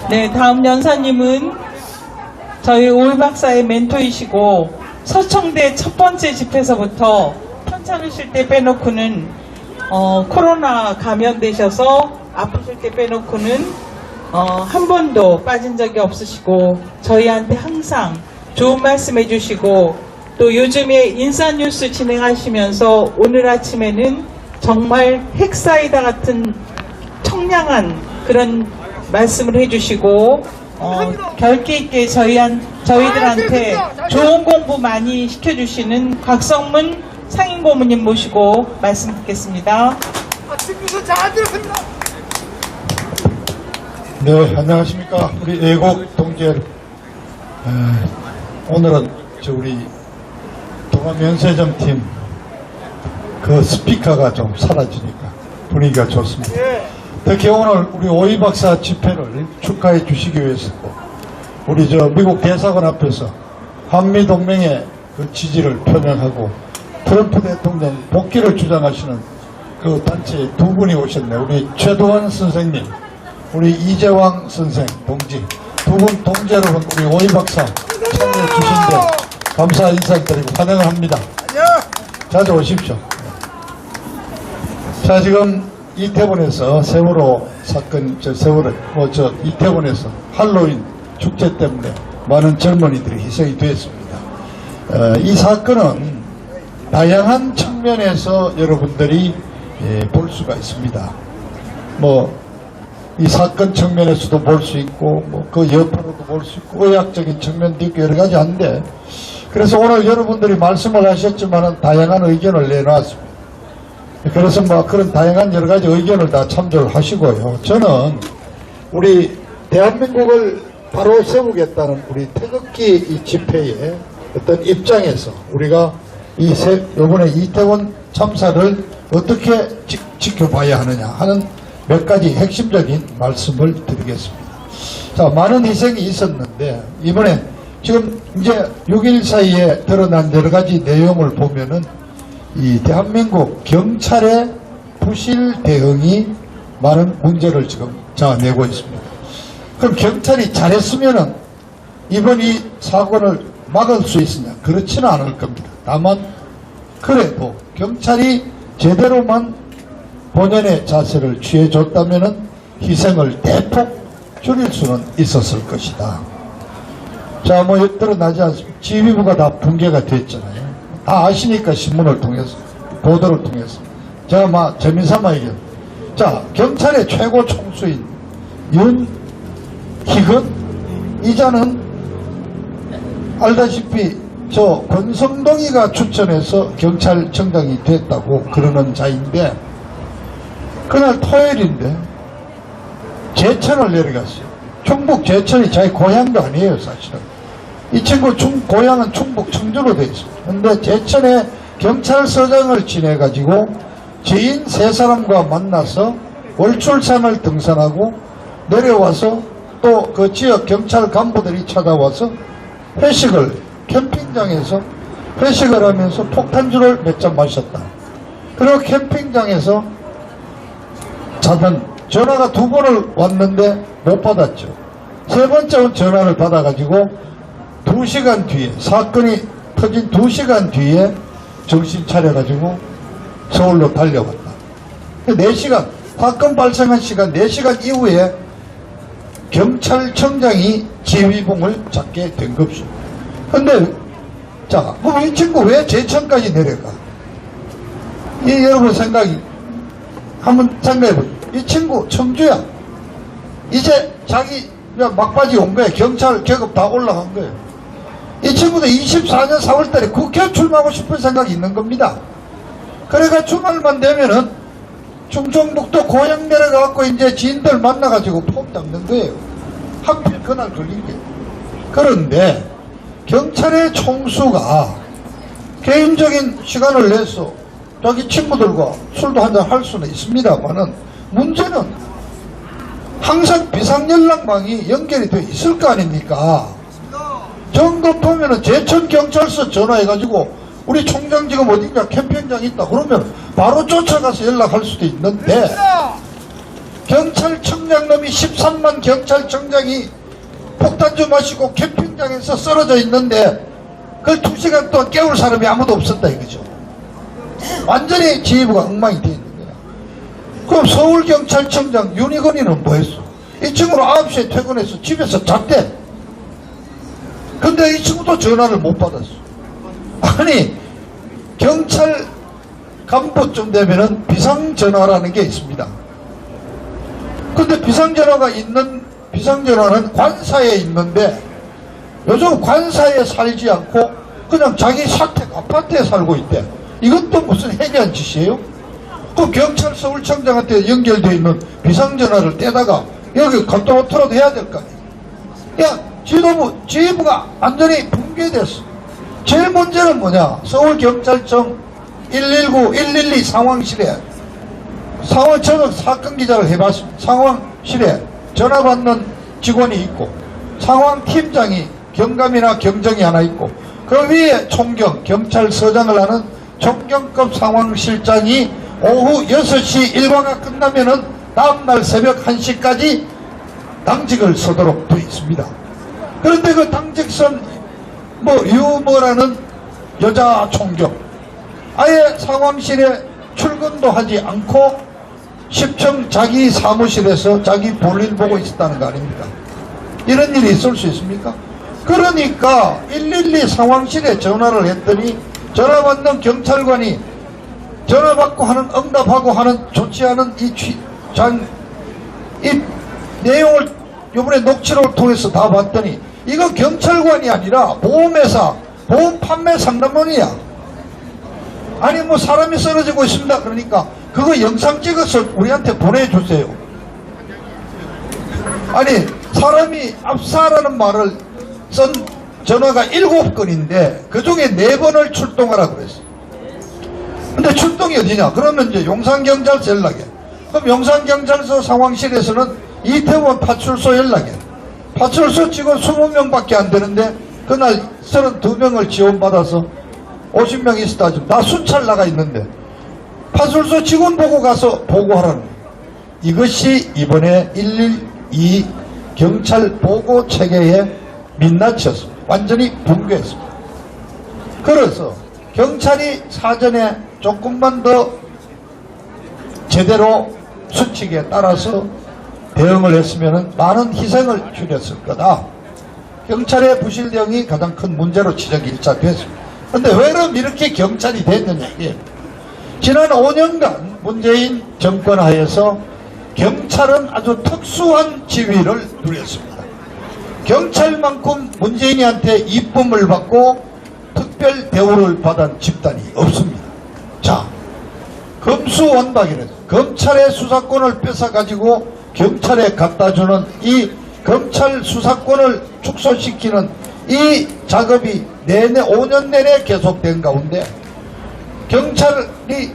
네, 다음 연사님은 저희 올 박사의 멘토이시고 서청대 첫 번째 집회서부터 편찮으실 때 빼놓고는 코로나 감염되셔서 아프실 때 빼놓고는 한 번도 빠진 적이 없으시고 저희한테 항상 좋은 말씀 해주시고 또 요즘에 인사뉴스 진행하시면서 오늘 아침에는 정말 핵사이다 같은 청량한 그런 말씀을 해주시고 결기 있게 저희들한테 좋은 공부 많이 시켜주시는 곽성문 상임고문님 모시고 말씀 듣겠습니다. 잘 들었습니다. 네, 안녕하십니까. 우리 애국 동지 오늘은 우리 동아면세점팀 그 스피커가 좀 사라지니까 분위기가 좋습니다. 특히 오늘 우리 오이 박사 집회를 축하해 주시기 위해서 우리 미국 대사관 앞에서 한미동맹의 그 지지를 표명하고 트럼프 대통령 복귀를 주장하시는 그 단체 두 분이 오셨네요. 우리 최도원 선생님, 우리 이재왕 선생 동지 두 분 동지 여러분, 우리 오이 박사 참여해 주신 데 감사 인사드리고 환영을 합니다. 자주 오십시오. 자, 지금 이태원에서 세월호 사건, 이태원에서 할로윈 축제 때문에 많은 젊은이들이 희생이 되었습니다. 이 사건은 다양한 측면에서 여러분들이 볼 수가 있습니다. 이 사건 측면에서도 볼 수 있고, 그 여파로도 볼 수 있고, 의학적인 측면도 있고, 여러 가지 한데, 그래서 오늘 여러분들이 말씀을 하셨지만은 다양한 의견을 내놨습니다. 그래서 그런 다양한 여러 가지 의견을 다 참조를 하시고요. 저는 우리 대한민국을 바로 세우겠다는 우리 태극기 이 집회의 어떤 입장에서 우리가 이번에 이태원 참사를 어떻게 지켜봐야 하느냐 하는 몇 가지 핵심적인 말씀을 드리겠습니다. 자, 많은 희생이 있었는데 이번에 지금 이제 6일 사이에 드러난 여러 가지 내용을 보면은 이 대한민국 경찰의 부실 대응이 많은 문제를 지금 자아내고 있습니다. 그럼 경찰이 잘했으면은 이번 이 사고를 막을 수 있으냐? 그렇지는 않을 겁니다. 다만 그래도 경찰이 제대로만 본연의 자세를 취해줬다면은 희생을 대폭 줄일 수는 있었을 것이다. 자, 드러나지 않습니까? 지휘부가 다 붕괴가 됐잖아요. 다 아시니까 신문을 통해서, 보도를 통해서. 제가 재미삼아 얘기해요. 자, 경찰의 최고 총수인 윤희근 이자는 알다시피 권성동이가 추천해서 경찰청장이 됐다고 그러는 자인데, 그날 토요일인데 제천을 내려갔어요. 충북 제천이 자기 고향도 아니에요, 사실은. 이 친구 고향은 충북 청주로 되어 있습니다. 그런데 제천에 경찰서장을 지내가지고 지인 세 사람과 만나서 월출산을 등산하고 내려와서 또 그 지역 경찰 간부들이 찾아와서 캠핑장에서 회식을 하면서 폭탄주를 몇 잔 마셨다. 그리고 캠핑장에서 전화가 두 번을 왔는데 못 받았죠. 세 번째 전화를 받아가지고 2시간 뒤에, 사건이 터진 2시간 뒤에 정신 차려가지고 서울로 달려갔다. 4시간, 사건 발생한 시간 4시간 이후에 경찰청장이 지휘봉을 잡게 된 것입니다. 근데, 자, 이 친구 왜 제천까지 내려가? 여러분 한번 생각해보세요. 이 친구 청주야. 이제 자기 막바지 온 거예요. 경찰 계급 다 올라간 거예요. 이 친구도 24년 4월달에 국회 출마하고 싶은 생각이 있는 겁니다. 그래가 주말만 되면은 충청북도 고향 내려가갖고 이제 지인들 만나가지고 폼 잡는 거예요. 하필 그날 걸린 거예요. 그런데 경찰의 총수가 개인적인 시간을 내서 자기 친구들과 술도 한잔 할 수는 있습니다만은 문제는 항상 비상연락망이 연결이 돼 있을 거 아닙니까? 정도 보면은 제천경찰서 전화해가지고 우리 총장 지금 어딘가 캠핑장 있다 그러면 바로 쫓아가서 연락할 수도 있는데 경찰청장 놈이 13만 경찰청장이 폭탄주 마시고 캠핑장에서 쓰러져 있는데 그걸 2시간 동안 깨울 사람이 아무도 없었다 이거죠. 완전히 지휘부가 엉망이 되어 있는 거야. 그럼 서울경찰청장 윤희건이는 뭐 했어? 이 친구는 9시에 퇴근해서 집에서 잤대. 근데 이 친구도 전화를 못 받았어. 아니, 경찰 간부쯤 되면은 비상전화라는 게 있습니다. 근데 비상전화는 관사에 있는데 요즘 관사에 살지 않고 그냥 자기 사택 아파트에 살고 있대. 이것도 무슨 해괴한 짓이에요? 그 경찰 서울청장한테 연결되어 있는 비상전화를 떼다가 여기 컨트롤트라도 해야 될 거 아니야. 야, 지휘부가 완전히 붕괴됐어. 제일 문제는 뭐냐? 서울경찰청 119, 112 상황실에 저는 사건 기자를 해봤습니다. 상황실에 전화 받는 직원이 있고 상황팀장이 경감이나 경정이 하나 있고 그 위에 총경, 경찰서장을 하는 총경급 상황실장이 오후 6시 일과가 끝나면은 다음날 새벽 1시까지 당직을 서도록 되어 있습니다. 그런데 그 당직선 유머라는 여자 총경 아예 상황실에 출근도 하지 않고 10층 자기 사무실에서 자기 볼일 보고 있었다는 거 아닙니까? 이런 일이 있을 수 있습니까? 그러니까 112 상황실에 전화를 했더니 전화 받는 경찰관이 전화 받고 하는 응답하고 하는 조치하는 이 내용을 이번에 녹취록을 통해서 다 봤더니 이거 경찰관이 아니라 보험회사 보험 판매 상담원이야. 아니 뭐 사람이 쓰러지고 있습니다. 그러니까 그거 영상 찍어서 우리한테 보내주세요. 아니 사람이 압사라는 말을 쓴 전화가 7건인데 그중에 4번을 출동하라고 그랬어. 근데 출동이 어디냐? 그러면 이제 용산경찰서 연락해. 그럼 용산경찰서 상황실에서는 이태원 파출소 연락해. 파출소 직원 20명밖에 안 되는데 그날 32명을 지원받아서 50명 있었다 지금 나 순찰 나가 있는데 파출소 직원 보고 가서 보고하라는 거예요. 이것이 이번에 112 경찰 보고 체계의 민낯이었습니다. 완전히 붕괴했습니다. 그래서 경찰이 사전에 조금만 더 제대로 수칙에 따라서 대응을 했으면 많은 희생을 줄였을 거다. 경찰의 부실 대응이 가장 큰 문제로 지적이 1차 됐습니다. 그런데 왜 그럼 이렇게 경찰이 됐느냐 이게 지난 5년간 문재인 정권 하에서 경찰은 아주 특수한 지위를 누렸습니다. 경찰만큼 문재인이한테 이쁨을 받고 특별 대우를 받은 집단이 없습니다. 자, 검수완박이래. 검찰의 수사권을 뺏어가지고 경찰에 갖다주는 이 검찰 수사권을 축소시키는 이 작업이 내내 5년 내내 계속된 가운데 경찰이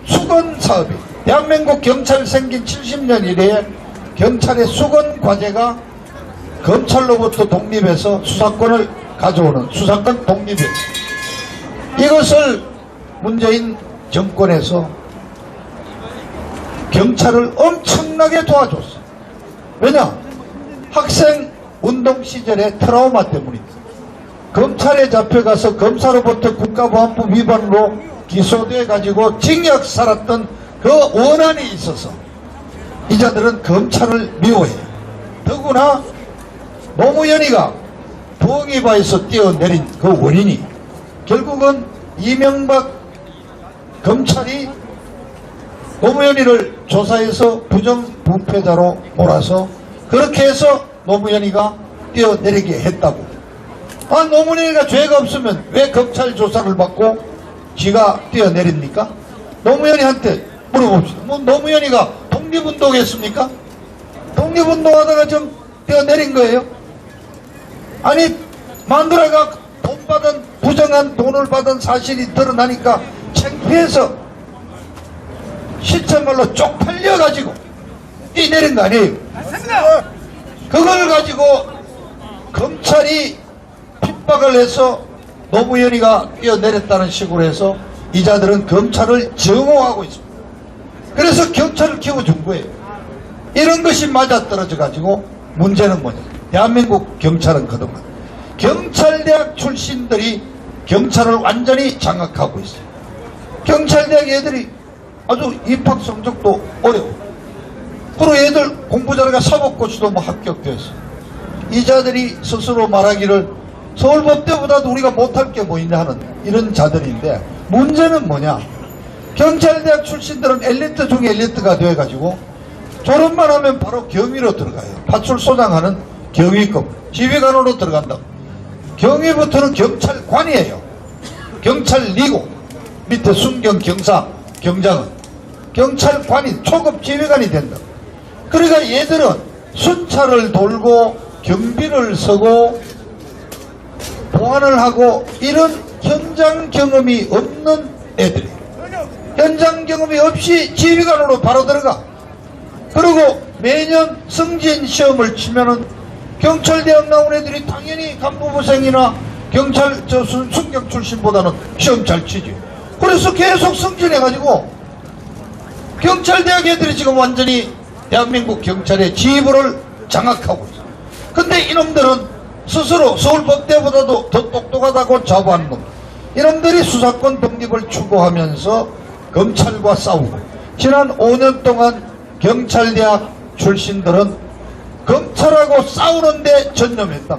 수건 사업이 대한민국 경찰 생긴 70년 이래에 경찰의 수건 과제가 검찰로부터 독립해서 수사권을 가져오는 수사권 독립이었습니다. 이것을 문재인 정권에서 경찰을 엄청나게 도와줬어요. 왜냐? 학생 운동 시절의 트라우마 때문입니다. 검찰에 잡혀가서 검사로부터 국가보안법 위반으로 기소돼 가지고 징역 살았던 그 원한이 있어서 이자들은 검찰을 미워해요. 더구나 노무현이가 부엉이바에서 뛰어내린 그 원인이 결국은 이명박 검찰이 노무현이를 조사해서 부정부패자로 몰아서 그렇게 해서 노무현이가 뛰어내리게 했다고. 아, 노무현이가 죄가 없으면 왜 검찰 조사를 받고 지가 뛰어내립니까? 노무현이한테 물어봅시다. 뭐 노무현이가 독립운동했습니까? 독립운동하다가 좀 뛰어내린 거예요? 아니 마누라가 돈 받은 부정한 돈을 받은 사실이 드러나니까 창피해서 실체말로 쪽팔려가지고 뛰내린 거 아니에요? 그걸 가지고 검찰이 핍박을 해서 노무현이가 뛰어내렸다는 식으로 해서 이자들은 검찰을 증오하고 있습니다. 그래서 경찰을 키워준 거예요. 이런 것이 맞아떨어져 가지고 문제는 뭐냐. 대한민국 경찰은 그동안 경찰대학 출신들이 경찰을 완전히 장악하고 있어요. 경찰대학 애들이 아주 입학 성적도 어려워. 그리고 애들 공부 잘하니까 사법고시도 뭐 합격됐어. 이 자들이 스스로 말하기를 서울법대보다도 우리가 못할 게 뭐 있냐 하는 이런 자들인데, 문제는 뭐냐. 경찰대학 출신들은 엘리트 중에 엘리트가 돼가지고 졸업만 하면 바로 경위로 들어가요. 파출소장하는 경위급, 지휘관으로 들어간다. 경위부터는 경찰관이에요. 경찰리고 밑에 순경, 경사, 경장은 경찰관이 초급 지휘관이 된다. 그러니까 얘들은 순찰을 돌고 경비를 서고 보안을 하고 이런 현장 경험이 없는 애들이에요. 현장 경험이 없이 지휘관으로 바로 들어가. 그리고 매년 승진 시험을 치면은 경찰대학 나온 애들이 당연히 간부부생이나 경찰 순경 출신보다는 시험 잘 치지. 그래서 계속 승진해가지고 경찰대학 애들이 지금 완전히 대한민국 경찰의 지휘부를 장악하고 있어. 근데 이놈들은 스스로 서울법대보다도 더 똑똑하다고 자부하는 놈. 이놈들이 수사권 독립을 추구하면서 검찰과 싸우고, 지난 5년 동안 경찰대학 출신들은 검찰하고 싸우는데 전념했다.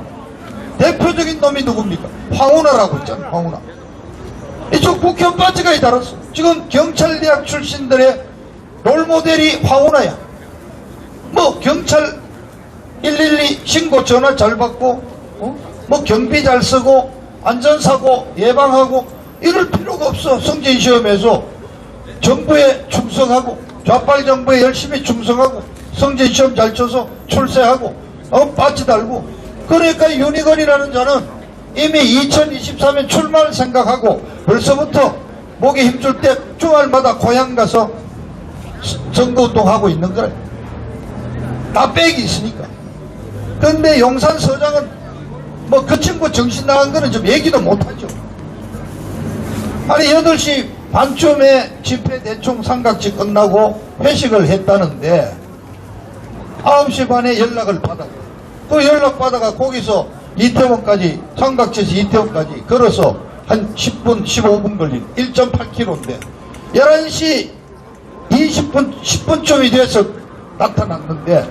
대표적인 놈이 누굽니까? 황운하라고 있잖아. 황운하. 이쪽 국회의원 빠지까지 달았어. 지금 경찰대학 출신들의 롤모델이 황운하야. 뭐 경찰 112 신고 전화 잘 받고, 뭐 경비 잘 쓰고 안전사고 예방하고 이럴 필요가 없어. 승진시험에서 정부에 충성하고 좌빨 정부에 열심히 충성하고 승진시험 잘 쳐서 출세하고 빠지 달고. 그러니까 유니건이라는 자는 이미 2023년 출마를 생각하고 벌써부터 목에 힘줄 때 주말마다 고향 가서 선거운동하고 있는 거래. 다 빽이 있으니까. 근데 용산서장은 뭐 그 친구 정신 나간 거는 좀 얘기도 못하죠. 아니 8시 반쯤에 집회 대충 삼각지 끝나고 회식을 했다는데 9시 반에 연락을 받았고, 그 연락 받아가 거기서 이태원까지, 삼각지에서 이태원까지 걸어서 한 10분 15분 걸린 1.8km인데 11시 20분 10분쯤이 돼서 나타났는데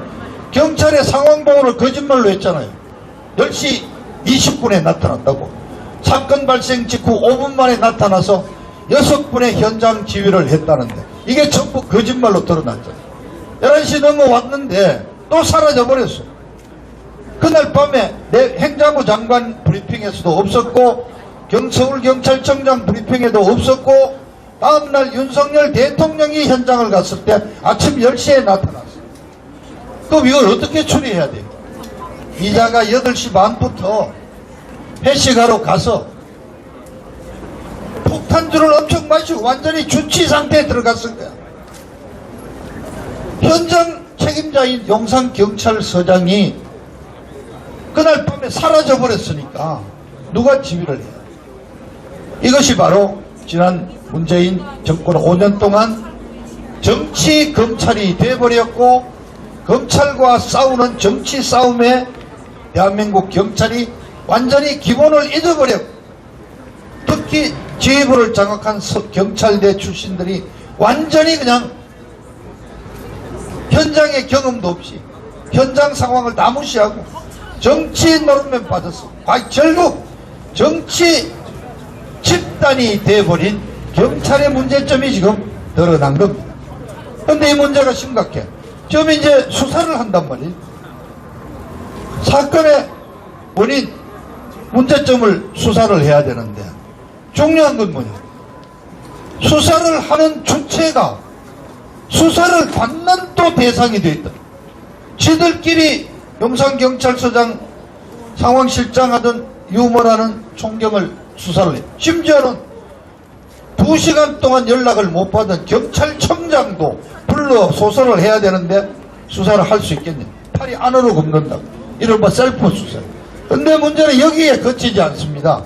경찰의 상황보고를 거짓말로 했잖아요. 10시 20분에 나타났다고. 사건 발생 직후 5분 만에 나타나서 6분의 현장 지휘를 했다는데 이게 전부 거짓말로 드러났잖아요. 11시 넘어왔는데 또 사라져버렸어. 그날 밤에 내 행자부 장관 브리핑에서도 없었고 서울경찰청장 브리핑에도 없었고 다음날 윤석열 대통령이 현장을 갔을 때 아침 10시에 나타났어. 그럼 이걸 어떻게 처리해야 돼요? 이자가 8시 반부터 회식하러 가서 폭탄주를 엄청 마시고 완전히 주치 상태에 들어갔을 거야. 현장 책임자인 용산경찰서장이 그날 밤에 사라져버렸으니까 누가 지휘를 해요? 이것이 바로 지난 문재인 정권 5년 동안 정치 검찰이 돼버렸고, 검찰과 싸우는 정치 싸움에 대한민국 경찰이 완전히 기본을 잊어버렸고, 특히 지휘부를 장악한 경찰대 출신들이 완전히 그냥 현장의 경험도 없이 현장 상황을 다 무시하고 정치 노릇만 빠졌어. 결국 정치 집단이 돼버린 경찰의 문제점이 지금 드러난 겁니다. 그런데 이 문제가 심각해. 지금 이제 수사를 한단 말이에요. 사건의 원인, 문제점을 수사를 해야 되는데 중요한 건 뭐냐. 수사를 하는 주체가 수사를 받는 또 대상이 되어 있다. 지들끼리 용산경찰서장 상황실장 하던 유머라는 총경을 수사를 해. 심지어는 2시간 동안 연락을 못 받은 경찰청장도 불러 소설을 해야 되는데 수사를 할 수 있겠냐. 팔이 안으로 굽는다고. 이른바 셀프 수사. 근데 문제는 여기에 그치지 않습니다.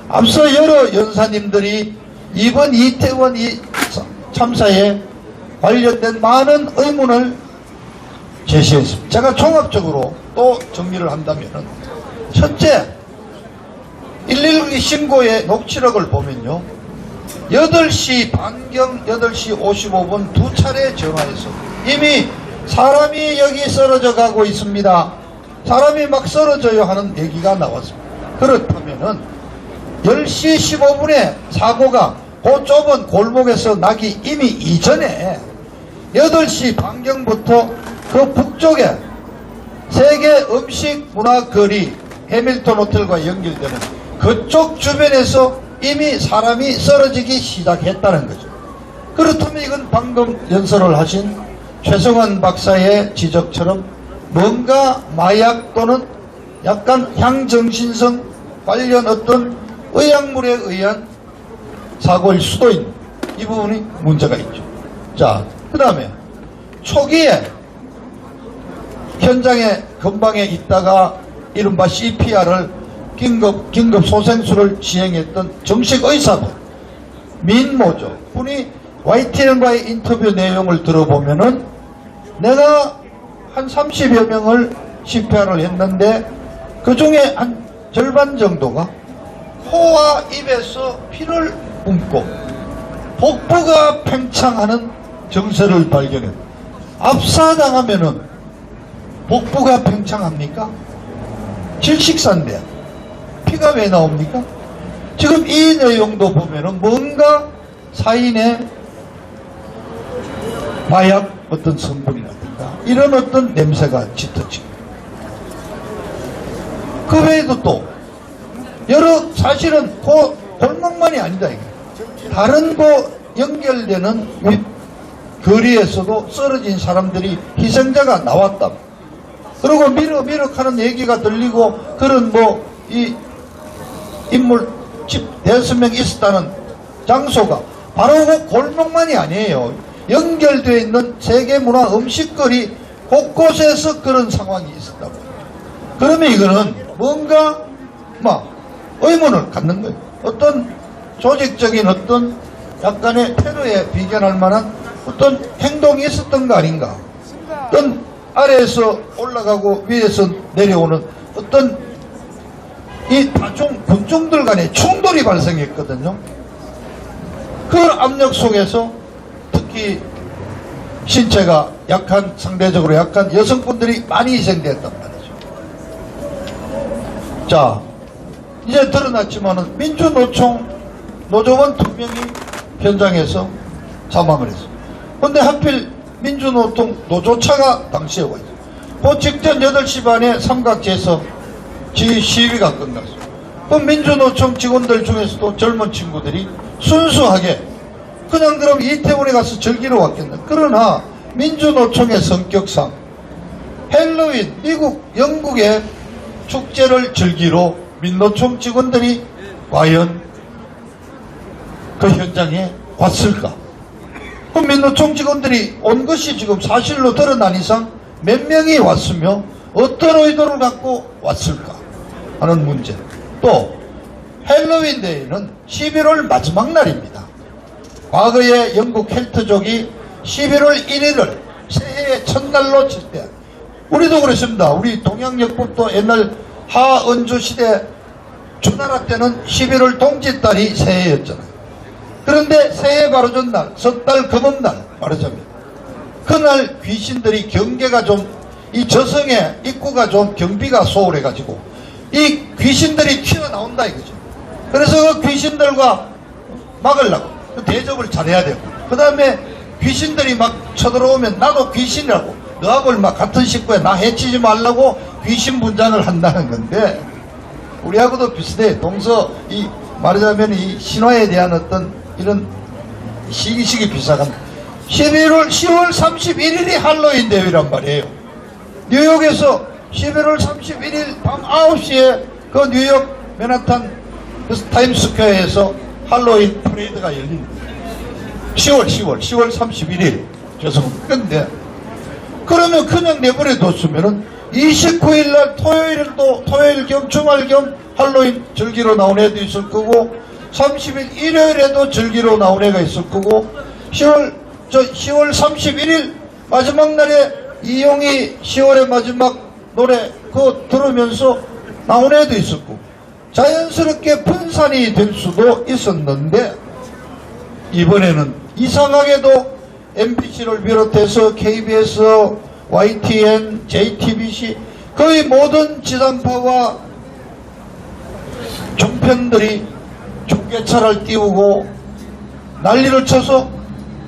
앞서 여러 연사님들이 이번 이태원 참사에 관련된 많은 의문을 제시했습니다. 제가 종합적으로 또 정리를 한다면은, 첫째, 112 신고의 녹취록을 보면요, 8시 반경 8시 55분 두 차례 전화해서 이미 사람이 여기 쓰러져 가고 있습니다. 사람이 막 쓰러져요 하는 얘기가 나왔습니다. 그렇다면은 10시 15분에 사고가 그 좁은 골목에서 나기 이미 이전에 8시 반경부터 그 북쪽에 세계 음식 문화 거리 해밀턴 호텔과 연결되는 그쪽 주변에서 이미 사람이 쓰러지기 시작했다는 거죠. 그렇다면 이건 방금 연설을 하신 최성원 박사의 지적처럼 뭔가 마약 또는 약간 향정신성 관련 어떤 의약물에 의한 사고일 수도 있는 이 부분이 문제가 있죠. 자, 그 다음에 초기에 현장에 근방에 있다가 이른바 CPR을 긴급 소생술을 시행했던 정식 의사분 민모죠. 분이 YTN과의 인터뷰 내용을 들어보면은 내가 한 30여 명을 CPR을 했는데 그 중에 한 절반 정도가 코와 입에서 피를 뿜고 복부가 팽창하는 증세를 발견했다. 압사당하면은 복부가 팽창합니까? 질식사인데 피가 왜 나옵니까? 지금 이 내용도 보면은 뭔가 사인의 마약 어떤 성분이라든가 이런 어떤 냄새가 짙어지고, 그 외에도 또 여러 사실은 그 골목만이 아니다 이게. 다른 연결되는 거리에서도 쓰러진 사람들이 희생자가 나왔다. 그리고 미륵미륵 하는 얘기가 들리고 그런 이 인물 집 5명 있었다는 장소가 바로 그 골목만이 아니에요. 연결되어 있는 세계문화 음식거리 곳곳에서 그런 상황이 있었다고. 그러면 이거는 뭔가 의문을 갖는 거예요. 어떤 조직적인 어떤 약간의 테러에 비견할 만한 어떤 행동이 있었던 거 아닌가. 어떤 아래에서 올라가고 위에서 내려오는 어떤 이 군중들 간의 충돌이 발생했거든요. 그 압력 속에서 특히 신체가 상대적으로 약한 여성분들이 많이 희생됐단 말이죠. 자, 이제 드러났지만은 민주노총 노조원 2명이 현장에서 사망을 했어요. 근데 하필 민주노총 노조차가 당시에 와 있어요. 그 직전 8시 반에 삼각지에서 시위가 끝났어요. 그 민주노총 직원들 중에서도 젊은 친구들이 순수하게 그냥 그럼 이태원에 가서 즐기러 왔겠네. 그러나 민주노총의 성격상 헬로윈 영국의 축제를 즐기러 민노총 직원들이 과연 그 현장에 왔을까? 그 민노총 직원들이 온 것이 지금 사실로 드러난 이상 몇 명이 왔으며 어떤 의도를 갖고 왔을까 하는 문제. 또 헬로윈 데이는 11월 마지막 날입니다. 과거에 영국 켈트족이 11월 1일을 새해의 첫날로 칠 때 우리도 그랬습니다. 우리 동양역법도 옛날 하은주 시대 주나라 때는 11월 동짓달이 새해였잖아요. 그런데 새해 바로 전날 섣달 금음날 말하자면 그날 귀신들이 경계가 이 저성의 입구가 좀 경비가 소홀해가지고 이 귀신들이 튀어나온다 이거죠. 그래서 그 귀신들과 막으려고 대접을 잘해야 되고, 그 다음에 귀신들이 막 쳐들어오면 나도 귀신이라고 너하고 막 같은 식구에 나 해치지 말라고 귀신 분장을 한다는 건데, 우리하고도 비슷해. 말하자면 이 신화에 대한 어떤 이런 시기식이 비슷한 10월 31일이 할로윈 대회란 말이에요. 뉴욕에서 11월 31일 밤 9시에 그 뉴욕 맨하탄 타임스퀘어에서 할로윈 프레이드가 열립니다. 10월 31일. 죄송합니다. 근데 그러면 그냥 내버려 뒀으면은 29일날 토요일 겸 주말 겸 할로윈 즐기러 나온 애도 있을 거고 30일 일요일에도 즐기러 나온 애가 있을 거고 10월 31일 마지막 날에 이용이 10월의 마지막 노래 그거 들으면서 나온 애도 있었고 자연스럽게 분산이 될 수도 있었는데 이번에는 이상하게도 MBC를 비롯해서 KBS, YTN, JTBC 거의 모든 지상파와 종편들이 중계차를 띄우고 난리를 쳐서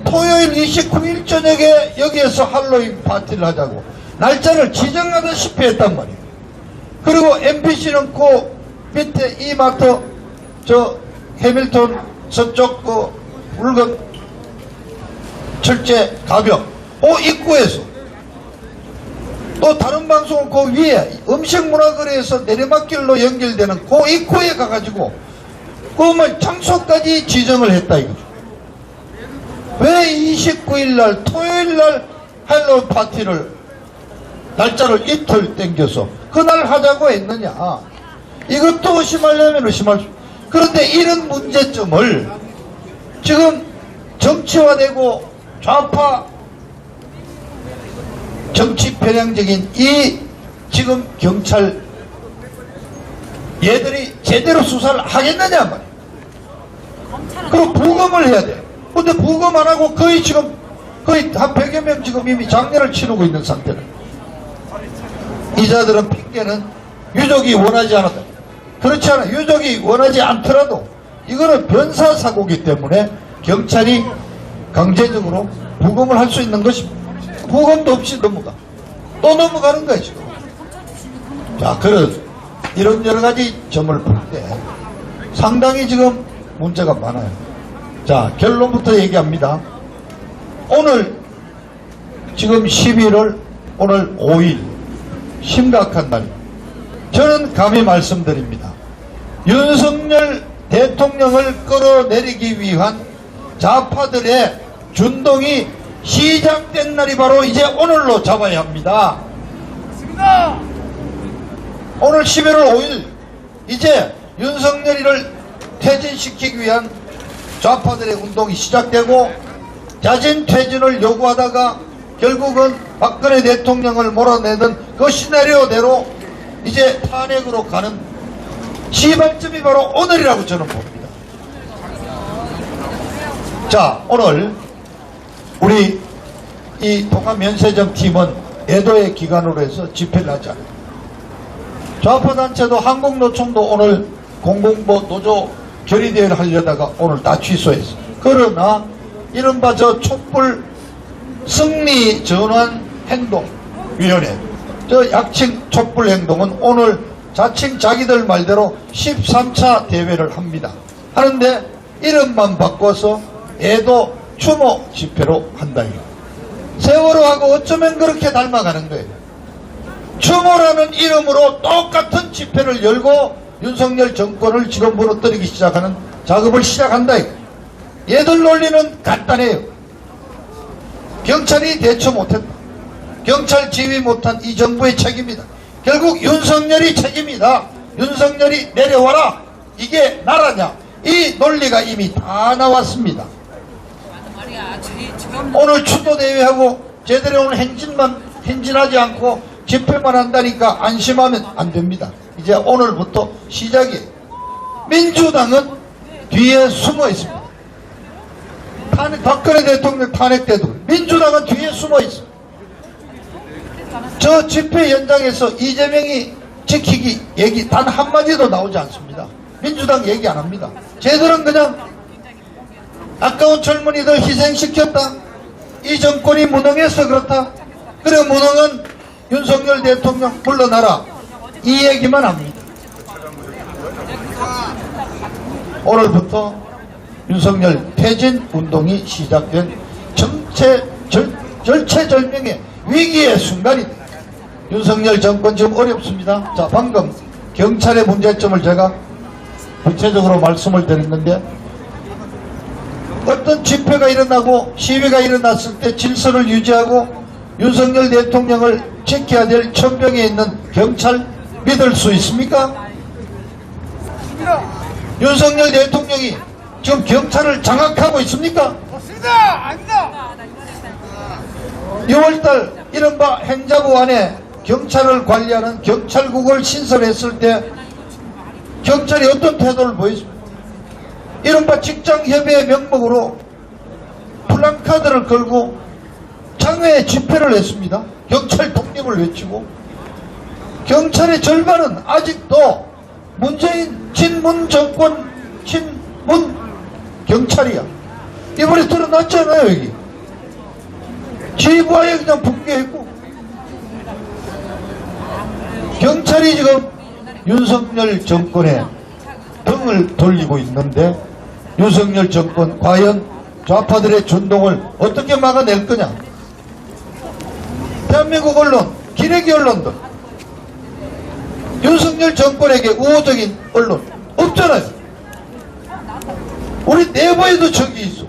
토요일 29일 저녁에 여기에서 할로윈 파티를 하자고 날짜를 지정하다시피 했단 말이에요. 그리고 MBC는 그 밑에 이마트 저 해밀턴 서쪽 그 물건 철제 가격 그 입구에서 또 다른 방송은 그 위에 음식문화거래에서 내리막길로 연결되는 그 입구에 가가지고 그 장소까지 지정을 했다 이거죠. 왜 29일날 토요일날 할로윈 파티를 날짜를 이틀 땡겨서 그날 하자고 했느냐. 이것도 의심하려면 의심할 수. 그런데 이런 문제점을 지금 정치화되고 좌파 정치 편향적인 이 지금 경찰 얘들이 제대로 수사를 하겠느냐 말이야. 그리고 부검을 해야 돼. 근데 부검 안 하고 거의 지금 거의 한 100여 명 지금 이미 장례를 치르고 있는 상태다. 이자들은 핑계는 유족이 원하지 않았다. 그렇지 않아. 유족이 원하지 않더라도 이거는 변사사고이기 때문에 경찰이 강제적으로 부검을 할 수 있는 것입니다. 부검도 없이 넘어가. 또 넘어가는 거야 지금. 자, 이런 여러 가지 점을 볼 때 상당히 지금 문제가 많아요. 자, 결론부터 얘기합니다. 오늘 지금 11월 오늘 5일 심각한 날. 저는 감히 말씀드립니다. 윤석열 대통령을 끌어내리기 위한 좌파들의 준동이 시작된 날이 바로 이제 오늘로 잡아야 합니다. 오늘 11월 5일 이제 윤석열이를 퇴진시키기 위한 좌파들의 운동이 시작되고 자진 퇴진을 요구하다가 결국은 박근혜 대통령을 몰아내는 그 시나리오대로 이제 탄핵으로 가는 시발점이 바로 오늘이라고 저는 봅니다. 자, 오늘 우리 이 통합면세점 팀은 애도의 기간으로 해서 집회를 하지 않아요. 좌파단체도 한국노총도 오늘 공공보 노조 결의대회를 하려다가 오늘 다 취소했어요. 그러나 이른바 저 촛불 승리 전환 행동위원회 저 약칭 촛불 행동은 오늘 자칭 자기들 말대로 13차 대회를 합니다. 하는데 이름만 바꿔서 애도 추모 집회로 한다. 세월호하고 어쩌면 그렇게 닮아가는 거예요. 추모라는 이름으로 똑같은 집회를 열고 윤석열 정권을 지금 무너뜨리기 시작하는 작업을 시작한다. 얘들 논리는 간단해요. 경찰이 대처 못했다. 경찰 지휘 못한 이 정부의 책임이다. 결국 윤석열이 책임이다. 윤석열이 내려와라. 이게 나라냐. 이 논리가 이미 다 나왔습니다. 오늘 추도대회하고 제대로 오늘 행진하지 않고 집회만 한다니까 안심하면 안 됩니다. 이제 오늘부터 시작이에요. 민주당은 뒤에 숨어 있습니다. 박근혜 대통령 탄핵 때도 민주당은 뒤에 숨어 있습니다. 저 집회 현장에서 이재명이 지키기 얘기 단 한마디도 나오지 않습니다. 민주당 얘기 안 합니다. 쟤들은 그냥 아까운 젊은이들 희생시켰다. 이 정권이 무능해서 그렇다. 그래 무능한 윤석열 대통령 물러나라. 이 얘기만 합니다. 오늘부터 윤석열 퇴진 운동이 시작된 절체절명의 위기의 순간이다. 윤석열 정권 지금 어렵습니다. 자, 방금 경찰의 문제점을 제가 구체적으로 말씀을 드렸는데 어떤 집회가 일어나고 시위가 일어났을 때 질서를 유지하고 윤석열 대통령을 지켜야 될 천병에 있는 경찰 믿을 수 있습니까? 윤석열 대통령이 지금 경찰을 장악하고 있습니까? 없습니다. 아닙니다. 6월달 이른바 행자부 안에 경찰을 관리하는 경찰국을 신설했을 때 경찰이 어떤 태도를 보였습니까? 이른바 직장협의회 명목으로 플랜카드를 걸고 장외에 집회를 했습니다. 경찰 독립을 외치고 경찰의 절반은 아직도 문재인 친문 정권 친문 경찰이야. 이번에 드러났잖아요. 여기 지부하에 그냥 붕괴했고 경찰이 지금 윤석열 정권에 등을 돌리고 있는데 윤석열 정권 과연 좌파들의 준동을 어떻게 막아낼 거냐. 대한민국 언론, 기레기 언론들 윤석열 정권에게 우호적인 언론 없잖아요. 우리 내부에도 적이 있어.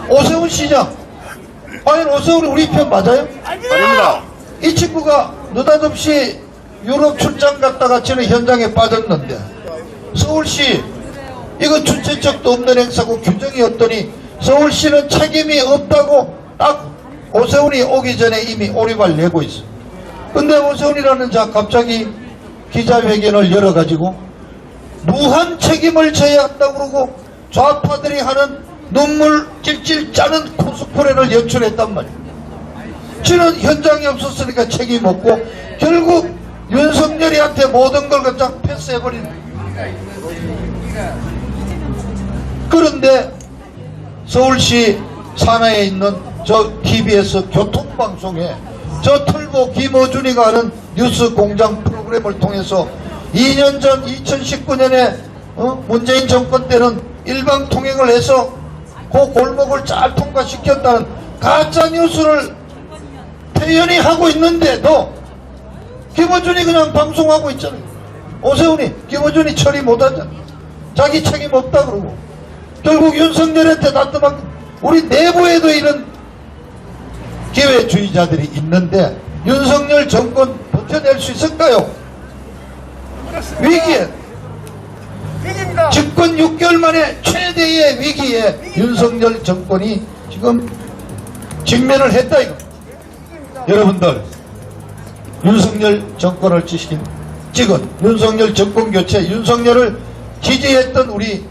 오세훈 시장, 과연 오세훈이 우리 편 맞아요? 아닙니다. 이 친구가 느닷없이 유럽 출장 갔다가 저는 현장에 빠졌는데 서울시 이거 주체적도 없는 행사고 규정이 없더니 서울시는 책임이 없다고 딱 오세훈이 오기 전에 이미 오리발 내고 있어. 근데 오세훈이라는 자 갑자기 기자회견을 열어가지고 무한 책임을 져야 한다고 그러고 좌파들이 하는 눈물 찔찔 짜는 코스프레를 연출했단 말이에요. 저는 현장에 없었으니까 책임 없고 결국 윤석열이한테 모든 걸 그냥 패스해버리는 거예요. 그런데 서울시 산하에 있는 저 TBS 교통방송에 저 털보 김어준이가 하는 뉴스 공장 프로그램을 통해서 2년 전 2019년에 문재인 정권 때는 일방 통행을 해서 그 골목을 잘 통과시켰다는 가짜 뉴스를 태연히 하고 있는데도 김어준이 그냥 방송하고 있잖아요. 오세훈이 김어준이 처리 못하잖아. 자기 책임 없다 그러고 결국 윤석열한테 놔두면 우리 내부에도 이런 기회주의자들이 있는데 윤석열 정권 버텨낼 수 있을까요? 위기에 위기입니다. 집권 6개월 만에 최대의 위기에 윤석열 정권이 지금 직면을 했다 이거. 여러분들 윤석열 정권을 찍은 윤석열 정권 교체 윤석열을 지지했던 우리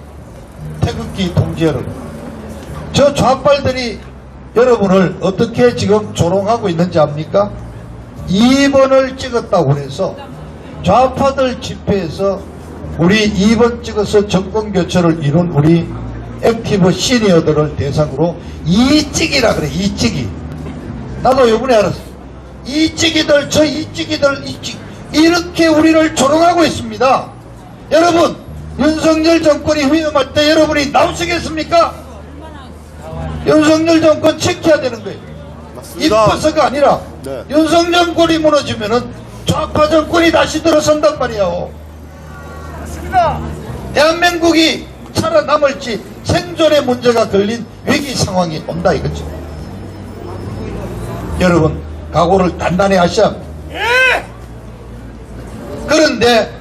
태극기 동지 여러분, 저 좌빨들이 여러분을 어떻게 지금 조롱하고 있는지 압니까? 2번을 찍었다고 해서 좌파들 집회에서 우리 2번 찍어서 정권 교체를 이룬 우리 액티브 시니어들을 대상으로 이찍이라 그래. 이찍이. 나도 요번에 알았어. 이찍이들, 저 이찍이들, 이렇게 우리를 조롱하고 있습니다. 여러분, 윤석열 정권이 위험할 때 여러분이 나오시겠습니까? 윤석열 정권 지켜야 되는 거예요. 맞습니다. 이뻐서가 아니라 네. 윤석열 정권이 무너지면은 좌파 정권이 다시 들어선단 말이에요. 맞습니다. 대한민국이 살아남을지 생존의 문제가 걸린 위기 상황이 온다 이거죠. 여러분 각오를 단단히 하셔야 합니다. 예! 그런데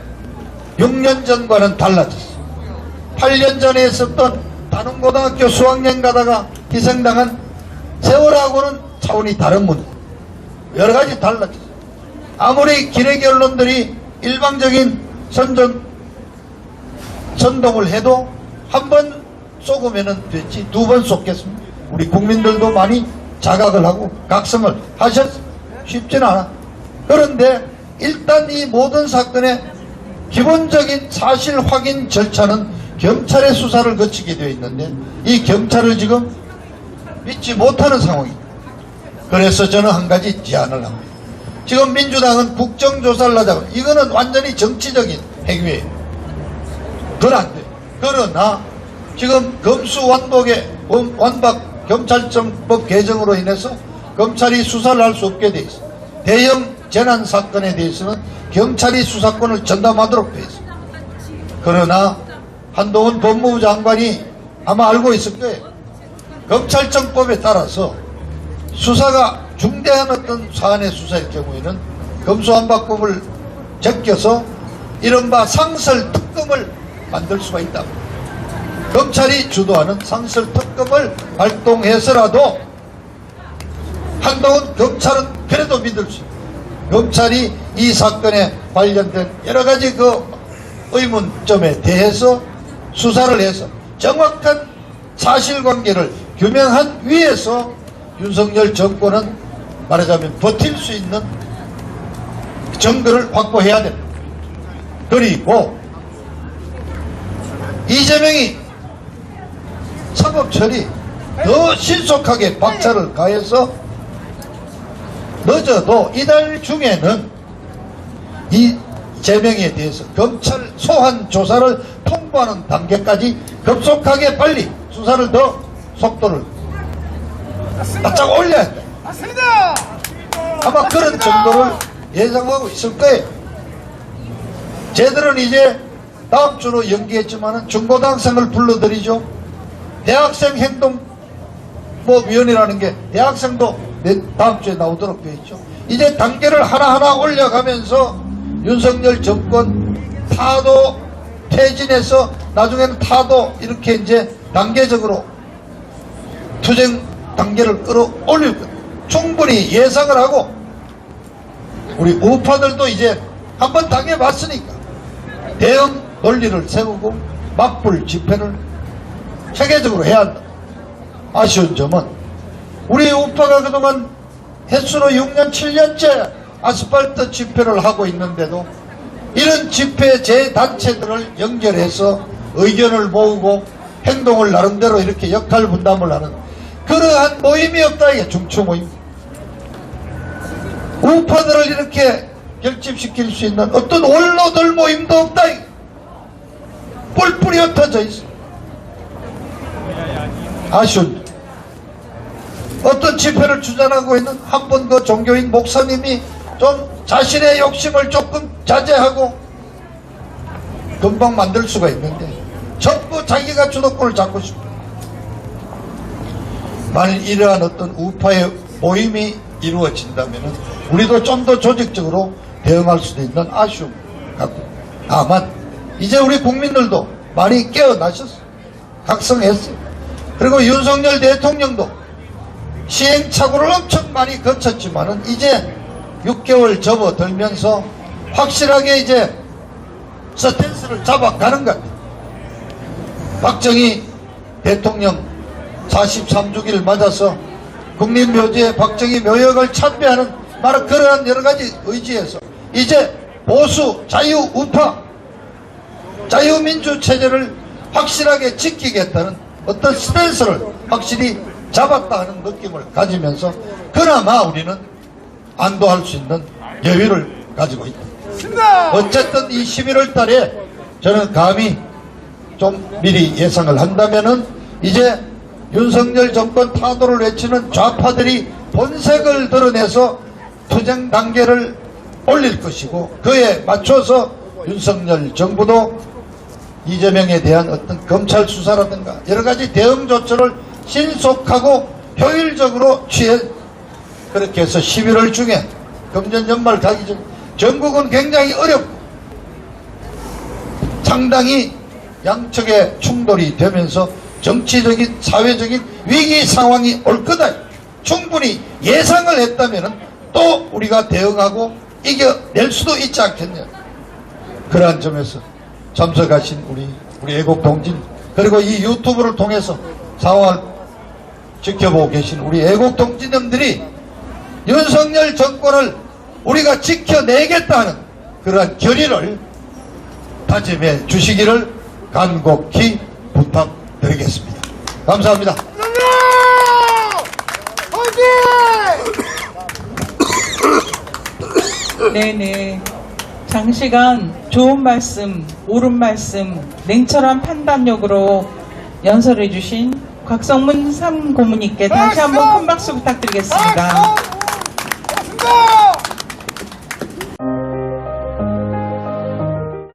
6년 전과는 달라졌어. 8년 전에 있었던 단원고등학교 수학여행 가다가 희생당한 세월하고는 차원이 다른 문제. 여러 가지 달라졌어. 아무리 기레기 언론들이 일방적인 선동을 해도 한 번 쏘으면 됐지 두 번 쏘겠습니다. 우리 국민들도 많이 자각을 하고 각성을 하셨어. 쉽지는 않아. 그런데 일단 이 모든 사건의 기본적인 사실 확인 절차는 경찰의 수사를 거치게 되어 있는데 이 경찰을 지금 믿지 못하는 상황입니다. 그래서 저는 한 가지 제안을 합니다. 지금 민주당은 국정조사를 하자고, 이거는 완전히 정치적인 행위예요. 그건 안 돼요. 그러나 지금 검수완박의 완박 경찰청법 개정으로 인해서 검찰이 수사를 할 수 없게 돼 있어. 대형 재난 사건에 대해서는 경찰이 수사권을 전담하도록 돼 있어. 그러나 한동훈 법무부 장관이 아마 알고 있을 거예요. 검찰청법에 따라서 수사가 중대한 어떤 사안의 수사일 경우에는 검수완박법을 제껴서 이른바 상설특검을 만들 수가 있다. 검찰이 주도하는 상설특검을 발동해서라도 한동훈 검찰은 그래도 믿을 수 있다. 검찰이 이 사건에 관련된 여러 가지 그 의문점에 대해서 수사를 해서 정확한 사실관계를 규명한 위에서 윤석열 정권은 말하자면 버틸 수 있는 증거를 확보해야 됩니다. 그리고 이재명이 사법 처리 더 신속하게 박차를 가해서 늦어도 이달 중에는 이재명에 대해서 검찰 소환 조사를 통보하는 단계까지 급속하게 빨리 수사를 더 속도를 바짝 올려야 한다. 맞습니다. 아마 그런 정도를 예상하고 있을 거예요. 쟤들은 이제 다음 주로 연기했지만은 중고등학생을 불러들이죠. 대학생 행동위원회라는 게 대학생도 다음 주에 나오도록 되어 있죠. 이제 단계를 하나하나 올려가면서 윤석열 정권 타도 퇴진해서 나중에는 타도 이렇게 이제 단계적으로 투쟁 단계를 끌어올릴 거예요. 충분히 예상을 하고 우리 우파들도 이제 한번 당해봤으니까 대응 논리를 세우고 맞불 집회를 체계적으로 해야 한다. 아쉬운 점은 우리 우파가 그동안 횟수로 6년 7년째 아스팔트 집회를 하고 있는데도 이런 집회 재단체들을 연결해서 의견을 모으고 행동을 나름대로 이렇게 역할 분담을 하는 그러한 모임이 없다. 이게 중추 모임. 우파들을 이렇게 결집시킬 수 있는 어떤 원로들 모임도 없다. 뿔뿔이 흩어져 있어. 아쉬운. 어떤 집회를 주장하고 있는 한 번 그 종교인 목사님이 좀 자신의 욕심을 조금 자제하고 금방 만들 수가 있는데 전부 자기가 주도권을 잡고 싶어. 만일 이러한 어떤 우파의 모임이 이루어진다면 우리도 좀 더 조직적으로 대응할 수도 있는 아쉬움 같고, 다만 이제 우리 국민들도 많이 깨어나셨어요. 각성했어요. 그리고 윤석열 대통령도 시행착오를 엄청 많이 거쳤지만은 이제 6개월 접어들면서 확실하게 이제 스탠스를 잡아가는 것 같아요. 박정희 대통령 43주기를 맞아서 국립묘지에 박정희 묘역을 참배하는 바로 그러한 여러 가지 의지에서 이제 보수 자유우파 자유민주 체제를 확실하게 지키겠다는 어떤 스탠스를 확실히 잡았다 하는 느낌을 가지면서 그나마 우리는 안도할 수 있는 여유를 가지고 있다. 어쨌든 이 11월 달에 저는 감히 좀 미리 예상을 한다면은 이제 윤석열 정권 타도를 외치는 좌파들이 본색을 드러내서 투쟁 단계를 올릴 것이고, 그에 맞춰서 윤석열 정부도 이재명에 대한 어떤 검찰 수사라든가 여러 가지 대응 조처를 신속하고 효율적으로 취해, 그렇게 해서 11월 중에 금년 연말 가기 전 전국은 굉장히 어렵고 상당히 양측의 충돌이 되면서 정치적인 사회적인 위기 상황이 올 거다. 충분히 예상을 했다면 또 우리가 대응하고 이겨낼 수도 있지 않겠냐. 그러한 점에서 참석하신 우리 애국 동진, 그리고 이 유튜브를 통해서 상황을 지켜보고 계신 우리 애국 동지님들이 윤석열 정권을 우리가 지켜내겠다는 그러한 결의를 다짐해 주시기를 간곡히 부탁드리겠습니다. 감사합니다. 네네. 장시간 좋은 말씀, 옳은 말씀, 냉철한 판단력으로 연설해 주신 곽성문 삼고문님께 다시 한번 큰 박수 부탁드리겠습니다. 고맙습니다.